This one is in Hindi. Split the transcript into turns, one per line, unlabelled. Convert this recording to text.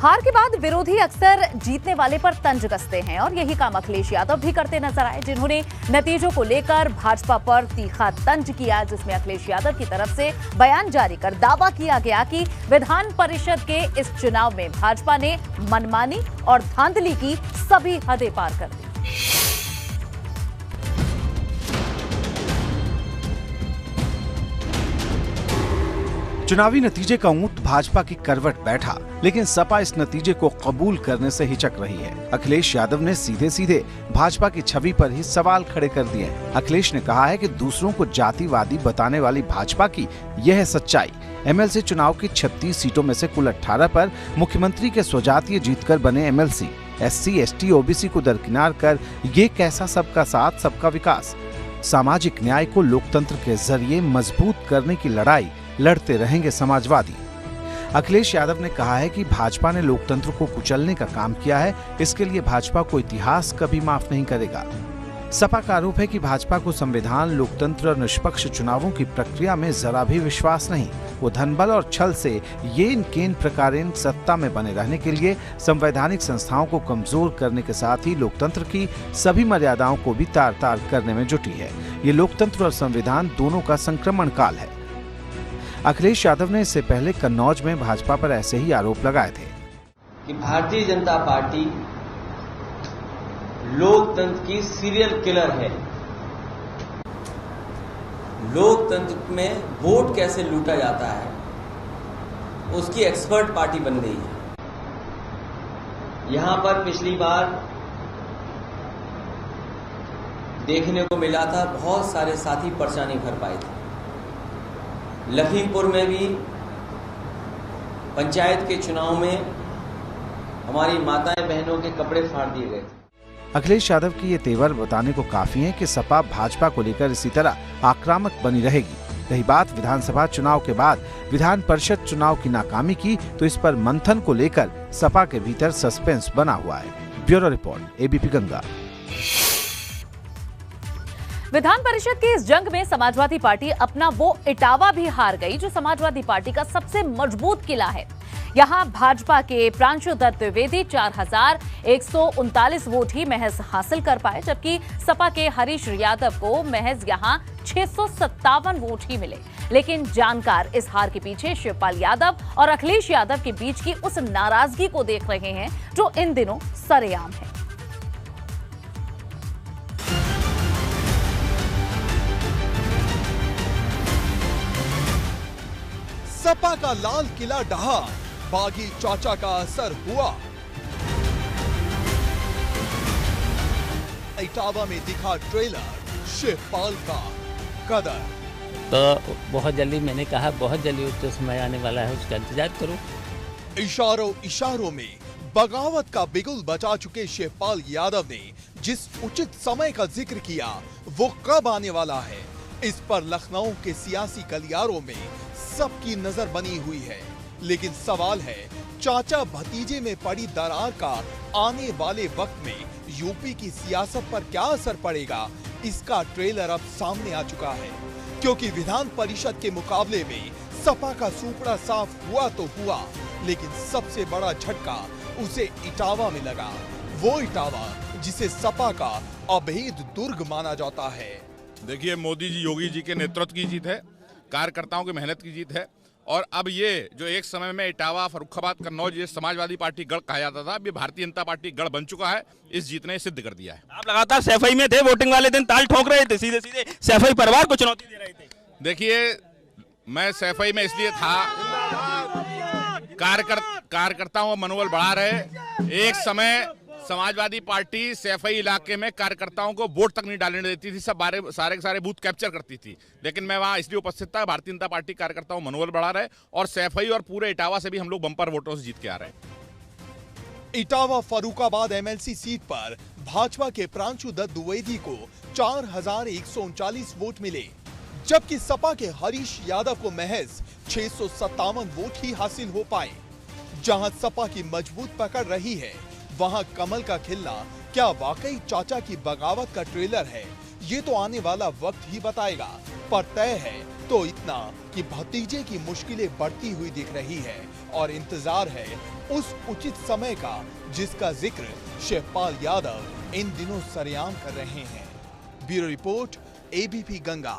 हार के बाद विरोधी अक्सर जीतने वाले पर तंज कसते हैं और यही काम अखिलेश यादव भी करते नजर आए, जिन्होंने नतीजों को लेकर भाजपा पर तीखा तंज किया, जिसमें अखिलेश यादव की तरफ से बयान जारी कर दावा किया गया कि विधान परिषद के इस चुनाव में भाजपा ने मनमानी और धांधली की सभी हदें पार कर दी।
चुनावी नतीजे का ऊंट भाजपा की करवट बैठा, लेकिन सपा इस नतीजे को कबूल करने से हिचक रही है। अखिलेश यादव ने सीधे सीधे भाजपा की छवि पर ही सवाल खड़े कर दिए। अखिलेश ने कहा है कि दूसरों को जातिवादी बताने वाली भाजपा की यह है सच्चाई। एमएलसी चुनाव की 36 सीटों में से कुल 18 पर मुख्यमंत्री के स्वजातीय जीतकर बने एमएलसी। SC, ST, OBC को दरकिनार कर ये कैसा सबका साथ सबका विकास। सामाजिक न्याय को लोकतंत्र के जरिए मजबूत करने की लड़ाई लड़ते रहेंगे समाजवादी। अखिलेश यादव ने कहा है कि भाजपा ने लोकतंत्र को कुचलने का काम किया है, इसके लिए भाजपा को इतिहास कभी माफ नहीं करेगा। सपा का आरोप है कि भाजपा को संविधान, लोकतंत्र और निष्पक्ष चुनावों की प्रक्रिया में जरा भी विश्वास नहीं। वो धनबल और छल से ये इनकेन प्रकारेण सत्ता में बने रहने के लिए संवैधानिक संस्थाओं को कमजोर करने के साथ ही लोकतंत्र की सभी मर्यादाओं को भी तार तार करने में जुटी है। ये लोकतंत्र और संविधान दोनों का संक्रमण काल है। अखिलेश यादव ने इससे पहले कन्नौज में भाजपा पर ऐसे ही आरोप लगाए थे
कि भारतीय जनता पार्टी लोकतंत्र की सीरियल किलर है। लोकतंत्र में वोट कैसे लूटा जाता है उसकी एक्सपर्ट पार्टी बन गई है। यहां पर पिछली बार देखने को मिला था, बहुत सारे साथी पर्चा नहीं भर पाए थे। लखीमपुर में भी पंचायत के चुनाव में हमारी माताएं बहनों के कपड़े फाड़ दिए गए थे।
अखिलेश यादव की ये तेवर बताने को काफी है कि सपा भाजपा को लेकर इसी तरह आक्रामक बनी रहेगी। रही बात विधानसभा चुनाव के बाद विधान परिषद चुनाव की नाकामी की, तो इस पर मंथन को लेकर सपा के भीतर सस्पेंस बना हुआ है। Bureau report, ABP Ganga.
Vidhan Parishad की इस जंग में समाजवादी पार्टी अपना वो इटावा भी हार गई जो समाजवादी पार्टी का सबसे मजबूत किला है। यहां भाजपा के प्रांशु दत्त द्विवेदी 4139 वोट ही महज हासिल कर पाए, जबकि सपा के हरीश यादव को महज यहां 657 वोट ही मिले। लेकिन जानकार इस हार के पीछे शिवपाल यादव और अखिलेश यादव के बीच की उस नाराजगी को देख रहे हैं जो इन दिनों सरेआम है।
सपा का लाल किला ढहा, बागी चाचा का असर हुआ। इटावा में दिखा ट्रेलर शिवपाल का कदर।
तो बहुत जल्दी मैंने कहा, बहुत जल्दी उसका समय आने वाला है, उसका इंतजार करो।
इशारों इशारों में बगावत का बिगुल बचा चुके शिवपाल यादव ने जिस उचित समय का जिक्र किया वो कब आने वाला है, इस पर लखनऊ के सियासी गलियारों में सबकी नजर बनी हुई है। लेकिन सवाल है, चाचा भतीजे में पड़ी दरार का आने वाले वक्त में यूपी की सियासत पर क्या असर पड़ेगा, इसका ट्रेलर अब सामने आ चुका है। क्योंकि विधान परिषद के मुकाबले में सपा का सूपड़ा साफ हुआ तो हुआ, लेकिन सबसे बड़ा झटका उसे इटावा में लगा। वो इटावा जिसे सपा का अभेद दुर्ग माना जाता है।
देखिए, मोदी जी, योगी जी के नेतृत्व की जीत है, कार्यकर्ताओं की मेहनत की जीत है। और अब ये जो एक समय में इटावा, फर्रुखाबाद, कन्नौज ये समाजवादी पार्टी गढ़ कहा जाता था, अब ये भारतीय जनता पार्टी गढ़ बन चुका है। इस जीत ने सिद्ध कर दिया है।
आप लगातार सैफई में थे, वोटिंग वाले दिन ताल ठोक रहे थे, सीधे सीधे सैफई परिवार को चुनौती दे रहे थे।
देखिए, मैं सैफई में इसलिए था, कार्यकर्ताओं का मनोबल बढ़ा रहे। एक समय समाजवादी पार्टी सैफई इलाके में कार्यकर्ताओं को वोट तक नहीं डालने देती थी, सारे के सारे बूथ कैप्चर करती थी। लेकिन मैं वहां इसलिए उपस्थित था, भारतीय जनता पार्टी कार्यकर्ताओं को मनोबल बढ़ा रहे और सैफई और पूरे इटावा से भी हम लोग बम्पर वोटों से जीत के आ रहे हैं।
इटावा फर्रुखाबाद MLC सीट पर भाजपा के प्रांशु दत्त द्विवेदी को 4139 वोट मिले, जबकि सपा के हरीश यादव को महज 657 वोट ही हासिल हो पाए। जहां सपा की मजबूत पकड़ रही है, वहां कमल का खिलना क्या वाकई चाचा की बगावत का ट्रेलर है, ये तो आने वाला वक्त ही बताएगा। पर तय है तो इतना कि भतीजे की मुश्किलें बढ़ती हुई दिख रही है और इंतजार है उस उचित समय का जिसका जिक्र शिवपाल यादव इन दिनों सरेआम कर रहे हैं। Bureau report, ABP Ganga.